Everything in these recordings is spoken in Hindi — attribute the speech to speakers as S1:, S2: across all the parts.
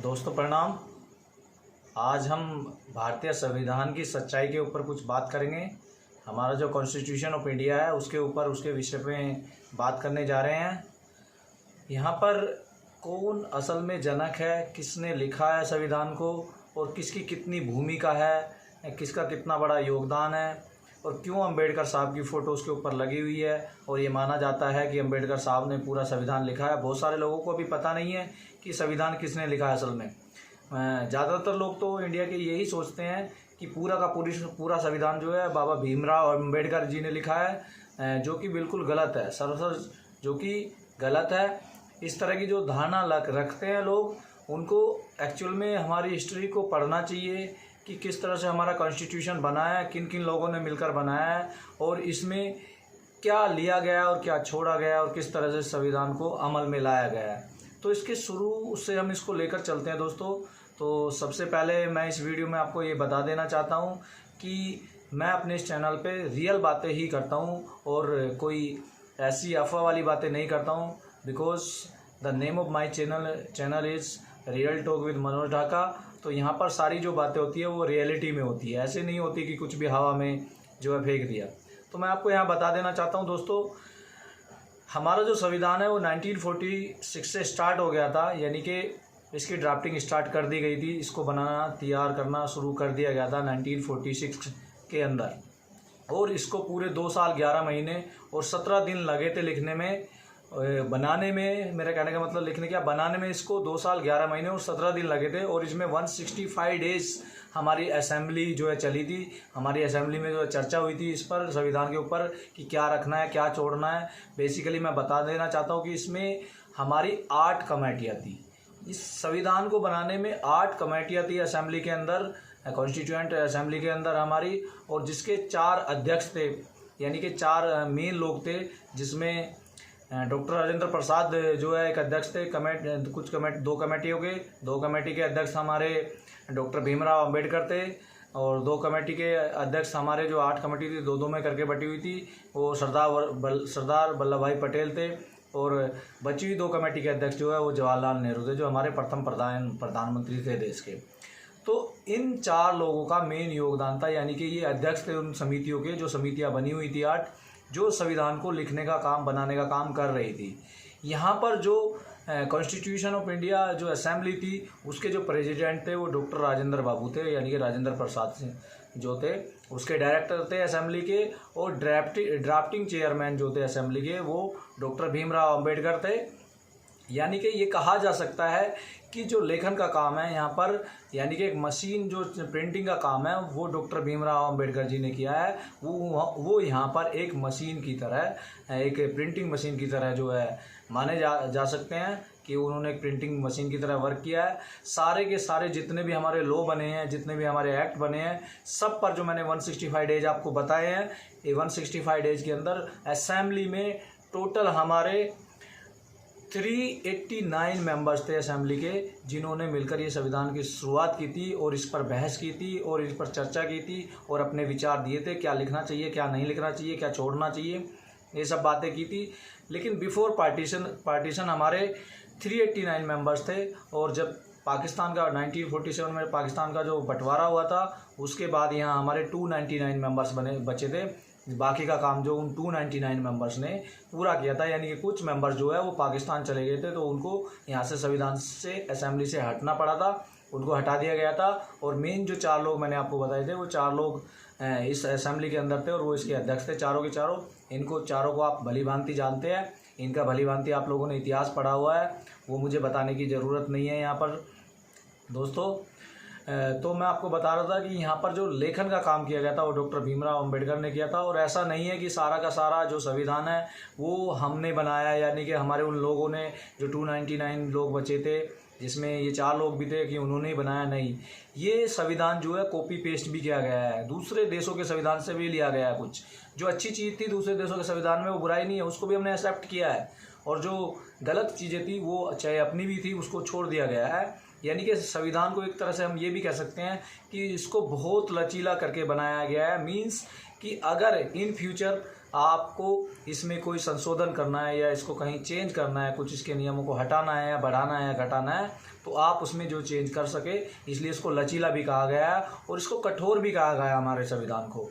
S1: दोस्तों प्रणाम। आज हम भारतीय संविधान की सच्चाई के ऊपर कुछ बात करेंगे। हमारा जो कॉन्स्टिट्यूशन ऑफ इंडिया है उसके ऊपर उसके विषय में बात करने जा रहे हैं। यहाँ पर कौन असल में जनक है, किसने लिखा है संविधान को और किसकी कितनी भूमिका है, किसका कितना बड़ा योगदान है और क्यों अंबेडकर साहब की फ़ोटो उसके ऊपर लगी हुई है और ये माना जाता है कि अंबेडकर साहब ने पूरा संविधान लिखा है। बहुत सारे लोगों को अभी पता नहीं है कि संविधान किसने लिखा है असल में। ज़्यादातर लोग तो इंडिया के यही सोचते हैं कि पूरा का पूरा संविधान जो है बाबा भीमराव अंबेडकर जी ने लिखा है, जो कि बिल्कुल गलत है, सरासर जो कि गलत है। इस तरह की जो धारणा रखते हैं लोग, उनको एक्चुअल में हमारी हिस्ट्री को पढ़ना चाहिए कि किस तरह से हमारा कॉन्स्टिट्यूशन बना है, किन किन लोगों ने मिलकर बनाया है और इसमें क्या लिया गया और क्या छोड़ा गया और किस तरह से संविधान को अमल में लाया गया है। तो इसके शुरू से हम इसको लेकर चलते हैं दोस्तों। तो सबसे पहले मैं इस वीडियो में आपको ये बता देना चाहता हूँ कि मैं अपने इस चैनल पे रियल बातें ही करता हूँ और कोई ऐसी अफवाह वाली बातें नहीं करता हूँ। Because the name of my channel is real talk with Manoj Dhaka. तो यहाँ पर सारी जो बातें होती है वो रियलिटी में होती है, ऐसे नहीं होती कि कुछ भी हवा में जो है फेंक दिया। तो मैं आपको यहाँ बता देना चाहता हूँ दोस्तों, हमारा जो संविधान है वो 1946 से स्टार्ट हो गया था, यानी कि इसकी ड्राफ्टिंग स्टार्ट कर दी गई थी। इसको बनाना तैयार करना शुरू कर दिया गया था 1946 के अंदर और इसको पूरे 2 साल 11 महीने और 17 दिन लगे थे लिखने में, बनाने में। मेरा कहने का मतलब लिखने क्या, बनाने में इसको 2 साल 11 महीने और 17 दिन लगे थे और इसमें 165 डेज हमारी असेंबली जो है चली थी। हमारी असेंबली में जो चर्चा हुई थी इस पर, संविधान के ऊपर कि क्या रखना है क्या छोड़ना है। बेसिकली मैं बता देना चाहता हूँ कि इसमें हमारी 8 कमेटियाँ थी। इस संविधान को बनाने में 8 कमेटियाँ थी असेंबली के अंदर, कॉन्स्टिट्यूएंट असेंबली के अंदर हमारी, और जिसके 4 अध्यक्ष थे, यानी कि 4 मेन लोग थे, जिसमें डॉक्टर राजेंद्र प्रसाद जो है एक अध्यक्ष थे। दो कमेटियों के 2 कमेटी के अध्यक्ष हमारे डॉक्टर भीमराव अंबेडकर थे और 2 कमेटी के अध्यक्ष हमारे जो 8 कमेटी थी 2-2 में करके बटी हुई थी, वो सरदार वल्लभ भाई पटेल थे और बची हुई 2 कमेटी के अध्यक्ष जो है वो जवाहरलाल नेहरू थे, जो हमारे प्रथम प्रधानमंत्री थे देश के। तो इन 4 लोगों का मेन योगदान था, यानी कि ये अध्यक्ष थे उन समितियों के, जो समितियां बनी हुई थी 8, जो संविधान को लिखने का काम, बनाने का काम कर रही थी। यहाँ पर जो कॉन्स्टिट्यूशन ऑफ इंडिया जो असेंबली थी उसके जो प्रेसिडेंट थे वो डॉक्टर राजेंद्र बाबू थे, यानी कि राजेंद्र प्रसाद जो थे उसके डायरेक्टर थे असेंबली के, और ड्राफ्टिंग चेयरमैन जो थे असेंबली के वो डॉक्टर भीमराव अंबेडकर थे। यानी कि ये कहा जा सकता है कि जो लेखन का काम है यहाँ पर, यानी कि एक मशीन जो प्रिंटिंग का काम है वो डॉक्टर भीमराव अंबेडकर जी ने किया है। वो यहाँ पर एक मशीन की तरह, एक प्रिंटिंग मशीन की तरह जो है माने जा सकते हैं कि उन्होंने एक प्रिंटिंग मशीन की तरह वर्क किया है। सारे के सारे जितने भी हमारे लॉ बने हैं, जितने भी हमारे एक्ट बने हैं, सब पर जो मैंने 165 डेज आपको बताए हैं, ये 165 डेज के अंदर असेंबली में टोटल हमारे 389 मेंबर्स थे असेंबली के, जिन्होंने मिलकर ये संविधान की शुरुआत की थी और इस पर बहस की थी और इस पर चर्चा की थी और अपने विचार दिए थे, क्या लिखना चाहिए क्या नहीं लिखना चाहिए, क्या छोड़ना चाहिए, ये सब बातें की थी। लेकिन बिफोर पार्टीशन हमारे 389 मेंबर्स थे और जब पाकिस्तान का 1947 में पाकिस्तान का जो बंटवारा हुआ था उसके बाद यहाँ हमारे 299 मेंबर्स बचे थे। बाकी का काम जो उन 299 मेंबर्स ने पूरा किया था, यानी कि कुछ मेंबर्स जो है वो पाकिस्तान चले गए थे, तो उनको यहाँ से संविधान से, असेंबली से हटना पड़ा था, उनको हटा दिया गया था। और मेन जो 4 लोग मैंने आपको बताए थे वो 4 लोग इस असेंबली के अंदर थे और वो इसके अध्यक्ष थे, चारों के चारों। इनको चारों को आप भली भांति जानते हैं, इनका भली भांति आप लोगों ने इतिहास पढ़ा हुआ है, वो मुझे बताने की ज़रूरत नहीं है यहाँ पर दोस्तों। तो मैं आपको बता रहा था कि यहाँ पर जो लेखन का काम किया गया था वो डॉक्टर भीमराव अंबेडकर ने किया था। और ऐसा नहीं है कि सारा का सारा जो संविधान है वो हमने बनाया, यानी कि हमारे उन लोगों ने जो 299 लोग बचे थे, जिसमें ये 4 लोग भी थे, कि उन्होंने ही बनाया। नहीं, ये संविधान जो है कॉपी पेस्ट भी किया गया है, दूसरे देशों के संविधान से भी लिया गया है। कुछ जो अच्छी चीज़ थी दूसरे देशों के संविधान में वो बुराई नहीं है, उसको भी हमने एक्सेप्ट किया है, और जो गलत चीज़ें थी वो चाहे अपनी भी थी उसको छोड़ दिया गया है। यानी कि संविधान को एक तरह से हम ये भी कह सकते हैं कि इसको बहुत लचीला करके बनाया गया है। मीन्स कि अगर इन फ्यूचर आपको इसमें कोई संशोधन करना है या इसको कहीं चेंज करना है, कुछ इसके नियमों को हटाना है या बढ़ाना है या घटाना है, तो आप उसमें जो चेंज कर सके, इसलिए इसको लचीला भी कहा गया है और इसको कठोर भी कहा गया है हमारे संविधान को।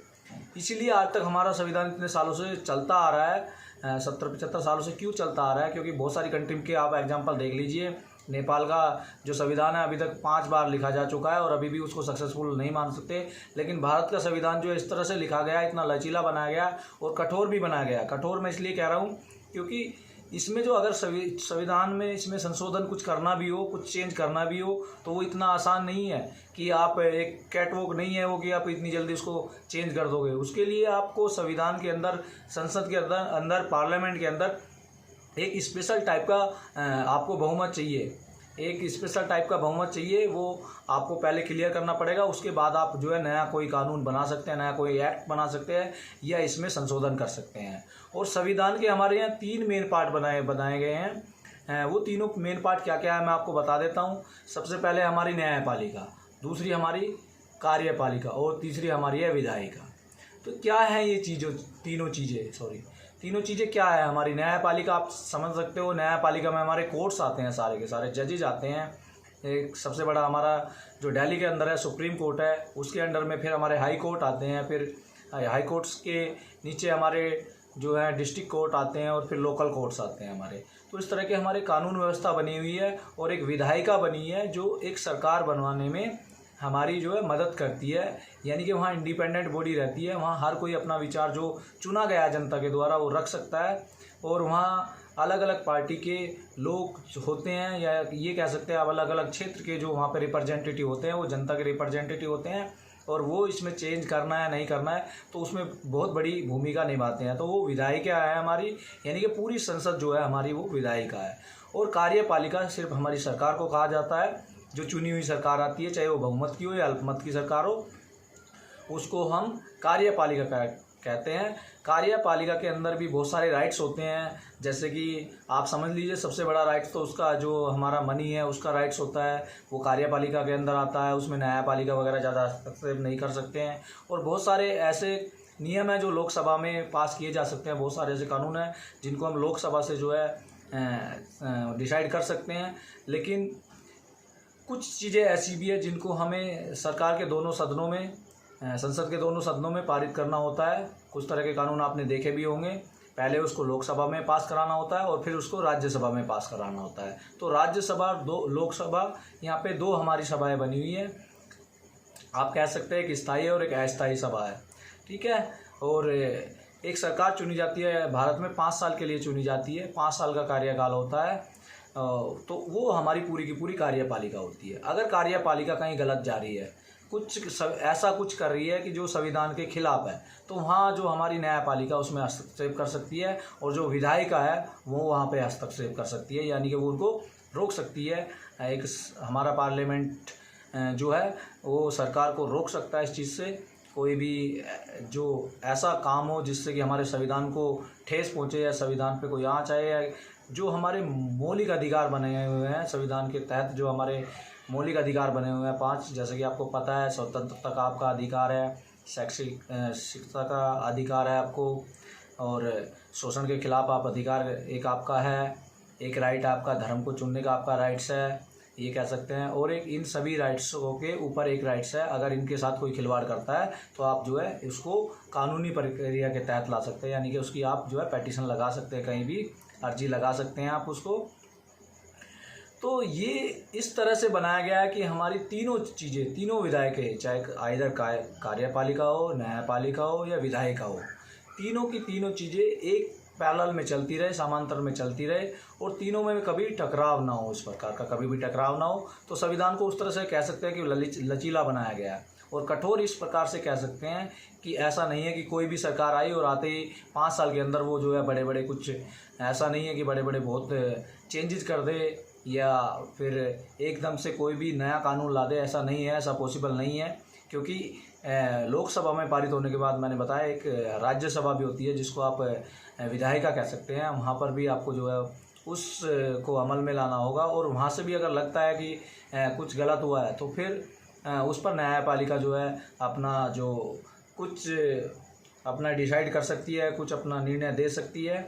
S1: इसीलिए आज तक हमारा संविधान इतने सालों से चलता आ रहा है, 70-75 सालों से क्यों चलता आ रहा है, क्योंकि बहुत सारी कंट्री के आप एग्जांपल देख लीजिए। नेपाल का जो संविधान है अभी तक 5 बार लिखा जा चुका है और अभी भी उसको सक्सेसफुल नहीं मान सकते। लेकिन भारत का संविधान जो इस तरह से लिखा गया, इतना लचीला बनाया गया और कठोर भी बनाया गया। कठोर मैं इसलिए कह रहा हूँ क्योंकि इसमें जो अगर संविधान में इसमें संशोधन कुछ करना भी हो, कुछ चेंज करना भी हो, तो वो इतना आसान नहीं है कि आप एक कैटवॉक नहीं है वो कि आप इतनी जल्दी उसको चेंज कर दोगे। उसके लिए आपको संविधान के अंदर, संसद के अंदर पार्लियामेंट के अंदर एक स्पेशल टाइप का आपको बहुमत चाहिए, एक स्पेशल टाइप का बहुमत चाहिए। वो आपको पहले क्लियर करना पड़ेगा, उसके बाद आप जो है नया कोई कानून बना सकते हैं, नया कोई एक्ट बना सकते हैं या इसमें संशोधन कर सकते हैं। और संविधान के हमारे यहाँ 3 मेन पार्ट बनाए गए हैं। वो तीनों मेन पार्ट क्या क्या है मैं आपको बता देता हूँ। सबसे पहले हमारी न्यायपालिका, दूसरी हमारी कार्यपालिका और तीसरी हमारी है विधायिका। तो क्या है ये तीनों चीज़ें क्या है। हमारी न्यायपालिका आप समझ सकते हो, न्यायपालिका में हमारे कोर्ट्स आते हैं, सारे के सारे जजेज आते हैं। एक सबसे बड़ा हमारा जो दिल्ली के अंदर है सुप्रीम कोर्ट है, उसके अंडर में फिर हमारे हाई कोर्ट आते हैं, फिर हाई कोर्ट्स के नीचे हमारे जो है डिस्ट्रिक्ट कोर्ट आते हैं और फिर लोकल कोर्ट्स आते हैं हमारे। तो इस तरह के हमारे कानून व्यवस्था बनी हुई है और एक विधायिका बनी है जो एक सरकार बनवाने में हमारी जो है मदद करती है। यानी कि वहाँ इंडिपेंडेंट बॉडी रहती है, वहाँ हर कोई अपना विचार जो चुना गया है जनता के द्वारा वो रख सकता है। और वहाँ अलग अलग पार्टी के लोग होते हैं, या ये कह सकते हैं आप अलग अलग क्षेत्र के जो वहाँ पे रिप्रेजेंटेटिव होते हैं, वो जनता के रिप्रेजेंटेटिव होते हैं और वो इसमें चेंज करना है नहीं करना है तो उसमें बहुत बड़ी भूमिका निभाते हैं। तो वो विधायिका है हमारी, यानी कि पूरी संसद जो है हमारी वो विधायिका है। और कार्यपालिका सिर्फ हमारी सरकार को कहा जाता है, जो चुनी हुई सरकार आती है, चाहे वो बहुमत की हो या अल्पमत की सरकार हो, उसको हम कार्यपालिका कहते हैं। कार्यपालिका के अंदर भी बहुत सारे राइट्स होते हैं, जैसे कि आप समझ लीजिए सबसे बड़ा राइट्स तो उसका जो हमारा मनी है उसका राइट्स होता है, वो कार्यपालिका के अंदर आता है। उसमें न्यायपालिका वगैरह ज़्यादा हस्तक्षेप नहीं कर सकते हैं। और बहुत सारे ऐसे नियम हैं जो लोकसभा में पास किए जा सकते हैं, बहुत सारे ऐसे कानून हैं जिनको हम लोकसभा से जो है डिसाइड कर सकते हैं। लेकिन कुछ चीज़ें ऐसी भी है जिनको हमें सरकार के दोनों सदनों में, संसद के दोनों सदनों में पारित करना होता है। कुछ तरह के कानून आपने देखे भी होंगे, पहले उसको लोकसभा में पास कराना होता है और फिर उसको राज्यसभा में पास कराना होता है। तो राज्यसभा, लोकसभा, यहाँ पे 2 हमारी सभाएं बनी हुई हैं। आप कह सकते हैं एक स्थायी और एक अस्थायी सभा है, ठीक है। और एक सरकार चुनी जाती है भारत में, 5 साल के लिए चुनी जाती है, 5 साल का कार्यकाल होता है। तो वो हमारी पूरी की पूरी कार्यपालिका होती है। अगर कार्यपालिका कहीं गलत जा रही है, ऐसा कुछ कर रही है कि जो संविधान के खिलाफ है, तो वहाँ जो हमारी न्यायपालिका उसमें हस्तक्षेप कर सकती है और जो विधायिका है वो वहाँ पे हस्तक्षेप कर सकती है, यानी कि वो उनको रोक सकती है। एक हमारा पार्लियामेंट जो है वो सरकार को रोक सकता है इस चीज़ से। कोई भी जो ऐसा काम हो जिससे कि हमारे संविधान को ठेस पहुँचे या संविधान पे कोई आँच आए, या जो हमारे मौलिक अधिकार बने हुए हैं संविधान के तहत, जो हमारे मौलिक अधिकार बने हुए हैं 5, जैसे कि आपको पता है स्वतंत्रता का आपका अधिकार है, शैक्षिक शिक्षा का अधिकार है आपको, और शोषण के खिलाफ आप अधिकार एक आपका है, एक राइट आपका धर्म को चुनने का आपका राइट्स है, ये कह सकते हैं। और एक इन सभी राइट्सों के ऊपर एक राइट्स है, अगर इनके साथ कोई खिलवाड़ करता है तो आप जो है इसको कानूनी प्रक्रिया के तहत ला सकते हैं, यानी कि उसकी आप जो है पेटिशन लगा सकते हैं, कहीं भी अर्जी लगा सकते हैं आप उसको। तो ये इस तरह से बनाया गया है कि हमारी तीनों चीज़ें, तीनों विधायिकाएं, चाहे आइदर कार्यपालिका हो, न्यायपालिका हो या विधायिका हो, तीनों की तीनों चीज़ें एक पैरेलल में चलती रहे, समांतर में चलती रहे और तीनों में कभी टकराव ना हो, इस प्रकार का कभी भी टकराव ना हो। तो संविधान को उस तरह से कह सकते हैं कि लचीला बनाया गया है। और कठोर इस प्रकार से कह सकते हैं कि ऐसा नहीं है कि कोई भी सरकार आई और आते ही 5 साल के अंदर वो जो है बड़े बड़े कुछ, ऐसा नहीं है कि बड़े बड़े बहुत चेंजेस कर दे या फिर एकदम से कोई भी नया कानून ला दे, ऐसा नहीं है, ऐसा पॉसिबल नहीं है। क्योंकि लोकसभा में पारित होने के बाद मैंने बताया एक राज्यसभा भी होती है जिसको आप विधायिका कह सकते हैं, वहाँ पर भी आपको जो है उसको अमल में लाना होगा। और वहाँ से भी अगर लगता है कि कुछ गलत हुआ है तो फिर उस पर न्यायपालिका जो है अपना जो कुछ अपना डिसाइड कर सकती है, कुछ अपना निर्णय दे सकती है।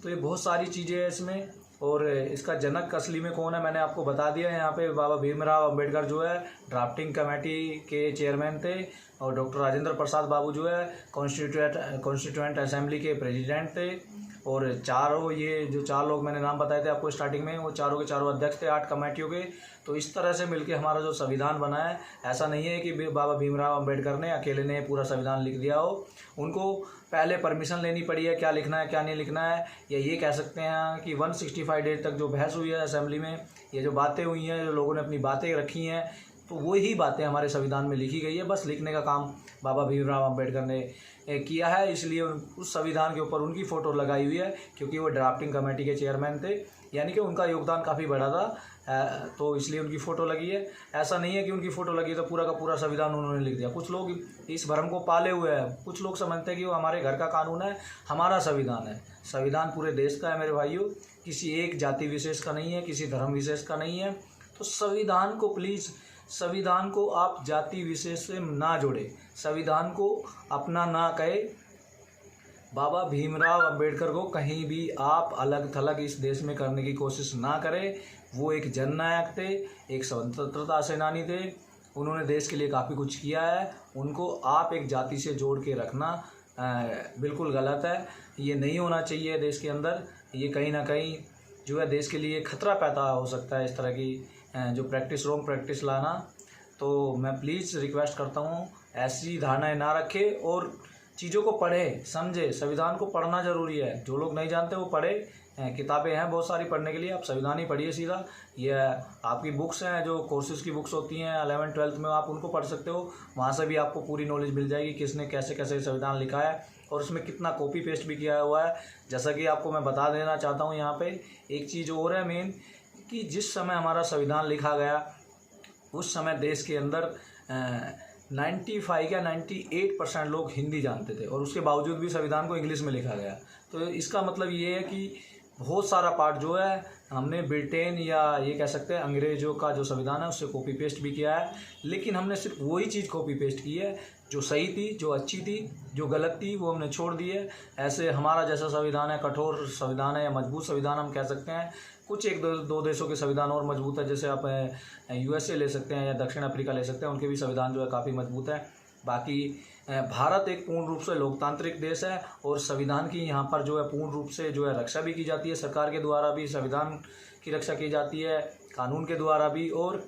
S1: तो ये बहुत सारी चीज़ें हैं इसमें। और इसका जनक असली में कौन है मैंने आपको बता दिया। यहाँ पे बाबा भीमराव अंबेडकर जो है ड्राफ्टिंग कमेटी के चेयरमैन थे, और डॉक्टर राजेंद्र प्रसाद बाबू जो है कॉन्स्टिट्यूएंट असेंबली के प्रेसिडेंट थे। और चारों ये जो 4 लोग मैंने नाम बताए थे आपको स्टार्टिंग में, वो चारों के चारों अध्यक्ष थे 8 कमेटियों के। तो इस तरह से मिलके हमारा जो संविधान बना है, ऐसा नहीं है कि बाबा भीमराव अंबेडकर ने अकेले ने पूरा संविधान लिख दिया हो। उनको पहले परमिशन लेनी पड़ी है, क्या लिखना है क्या नहीं लिखना है। या ये कह सकते हैं कि 165 डेज तक जो बहस हुई है असेंबली में, ये जो बातें हुई हैं, जो लोगों ने अपनी बातें रखी हैं, तो वही बातें हमारे संविधान में लिखी गई है। बस लिखने का काम बाबा भीमराव अंबेडकर ने किया है, इसलिए उस संविधान के ऊपर उनकी फ़ोटो लगाई हुई है, क्योंकि वो ड्राफ्टिंग कमेटी के चेयरमैन थे, यानी कि उनका योगदान काफ़ी बड़ा था, तो इसलिए उनकी फ़ोटो लगी है। ऐसा नहीं है कि उनकी फ़ोटो लगी तो पूरा का पूरा संविधान उन्होंने लिख दिया। कुछ लोग इस भ्रम को पाले हुए हैं, कुछ लोग समझते हैं कि वो हमारे घर का कानून है, हमारा संविधान है। संविधान पूरे देश का है मेरे भाइयों, किसी एक जाति विशेष का नहीं है, किसी धर्म विशेष का नहीं है। तो संविधान को प्लीज़, संविधान को आप जाति विशेष से ना जोड़े, संविधान को अपना ना कहे। बाबा भीमराव अंबेडकर को कहीं भी आप अलग थलग इस देश में करने की कोशिश ना करें। वो एक जननायक थे, एक स्वतंत्रता सेनानी थे, उन्होंने देश के लिए काफ़ी कुछ किया है। उनको आप एक जाति से जोड़ के रखना बिल्कुल गलत है। ये नहीं होना चाहिए देश के अंदर। ये कहीं ना कहीं जो है देश के लिए खतरा पैदा हो सकता है, इस तरह की जो प्रैक्टिस, रॉन्ग प्रैक्टिस लाना। तो मैं प्लीज़ रिक्वेस्ट करता हूँ ऐसी धारणाएं ना रखे और चीज़ों को पढ़े समझे। संविधान को पढ़ना ज़रूरी है, जो लोग नहीं जानते वो पढ़े। किताबें हैं बहुत सारी पढ़ने के लिए, आप संविधान ही पढ़िए सीधा। ये आपकी बुक्स हैं, जो कोर्सेज़ की बुक्स होती हैं 11th 12th में, आप उनको पढ़ सकते हो। वहाँ से भी आपको पूरी नॉलेज मिल जाएगी किसने कैसे कैसे संविधान लिखा है, और उसमें कितना कॉपी पेस्ट भी किया हुआ है। जैसा कि आपको मैं बता देना चाहता हूँ यहाँ पे एक चीज़ और है मेन, कि जिस समय हमारा संविधान लिखा गया उस समय देश के अंदर 95 या 98% लोग हिंदी जानते थे, और उसके बावजूद भी संविधान को इंग्लिश में लिखा गया। तो इसका मतलब ये है कि बहुत सारा पार्ट जो है हमने ब्रिटेन या ये कह सकते हैं अंग्रेज़ों का जो संविधान है उससे कॉपी पेस्ट भी किया है, लेकिन हमने सिर्फ वही चीज़ कॉपी पेस्ट की है जो सही थी, जो अच्छी थी। जो गलत थी वो हमने छोड़ दी है। ऐसे हमारा जैसा संविधान है, कठोर संविधान है या मजबूत संविधान हम कह सकते हैं। कुछ एक दो देशों के संविधान और मजबूत है, जैसे आप USA ले सकते हैं या दक्षिण अफ्रीका ले सकते हैं, उनके भी संविधान जो है काफ़ी मजबूत है। बाकी भारत एक पूर्ण रूप से लोकतांत्रिक देश है, और संविधान की यहाँ पर जो है पूर्ण रूप से जो है रक्षा भी की जाती है। सरकार के द्वारा भी संविधान की रक्षा की जाती है, कानून के द्वारा भी और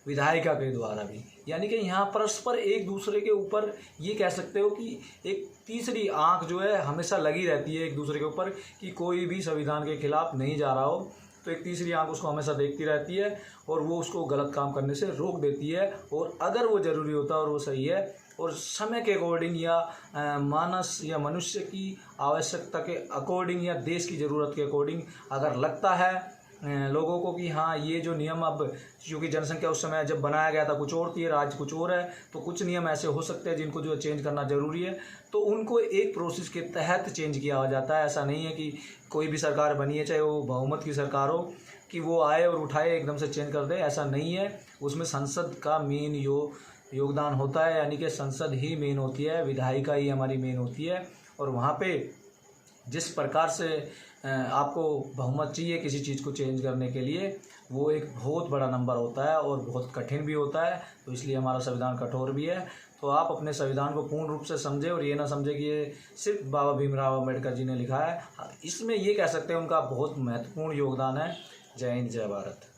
S1: विधायिका के द्वारा भी। यानी कि यहाँ परस्पर एक दूसरे के ऊपर ये कह सकते हो कि एक तीसरी आंख जो है हमेशा लगी रहती है एक दूसरे के ऊपर, कि कोई भी संविधान के खिलाफ नहीं जा रहा हो, तो एक तीसरी आंख उसको हमेशा देखती रहती है और वो उसको गलत काम करने से रोक देती है। और अगर वो ज़रूरी होता है और वो सही है और समय के अकॉर्डिंग या मानस या मनुष्य की आवश्यकता के अकॉर्डिंग या देश की ज़रूरत के अकॉर्डिंग अगर लगता है लोगों को कि हाँ ये जो नियम, अब क्योंकि जनसंख्या उस समय जब बनाया गया था कुछ और थी, आज कुछ और है, तो कुछ नियम ऐसे हो सकते हैं जिनको जो चेंज करना ज़रूरी है, तो उनको एक प्रोसेस के तहत चेंज किया जाता है। ऐसा नहीं है कि कोई भी सरकार बनी है, चाहे वो बहुमत की सरकार हो, कि वो आए और उठाए एकदम से चेंज कर दे, ऐसा नहीं है। उसमें संसद का मेन योगदान होता है, यानी कि संसद ही मेन होती है, विधायिका ही हमारी मेन होती है। और वहाँ पे जिस प्रकार से आपको बहुमत चाहिए किसी चीज़ को चेंज करने के लिए, वो एक बहुत बड़ा नंबर होता है और बहुत कठिन भी होता है। तो इसलिए हमारा संविधान कठोर भी है। तो आप अपने संविधान को पूर्ण रूप से समझें और ये ना समझें कि ये सिर्फ बाबा भीमराव अम्बेडकर जी ने लिखा है। इसमें ये कह सकते हैं उनका बहुत महत्वपूर्ण योगदान है। जय हिंद, जय भारत।